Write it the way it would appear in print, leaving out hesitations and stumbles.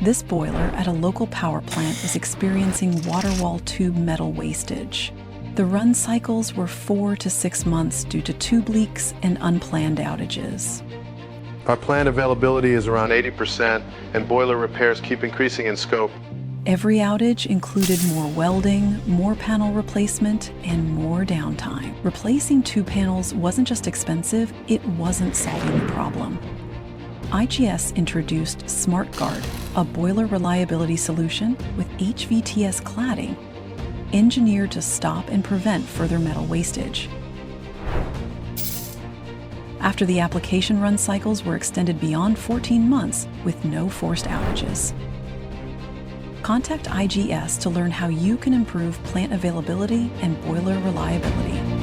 This boiler at a local power plant was experiencing water wall tube metal wastage. The run cycles were 4 to 6 months due to tube leaks and unplanned outages. Our plant availability is around 80%, and boiler repairs keep increasing in scope. Every outage included more welding, more panel replacement, and more downtime. Replacing tube panels wasn't just expensive, it wasn't solving the problem. IGS introduced SMARTGard, a boiler reliability solution with HVTS cladding, engineered to stop and prevent further metal wastage. After the application run cycles were extended beyond 14 months with no forced outages. Contact IGS to learn how you can improve plant availability and boiler reliability.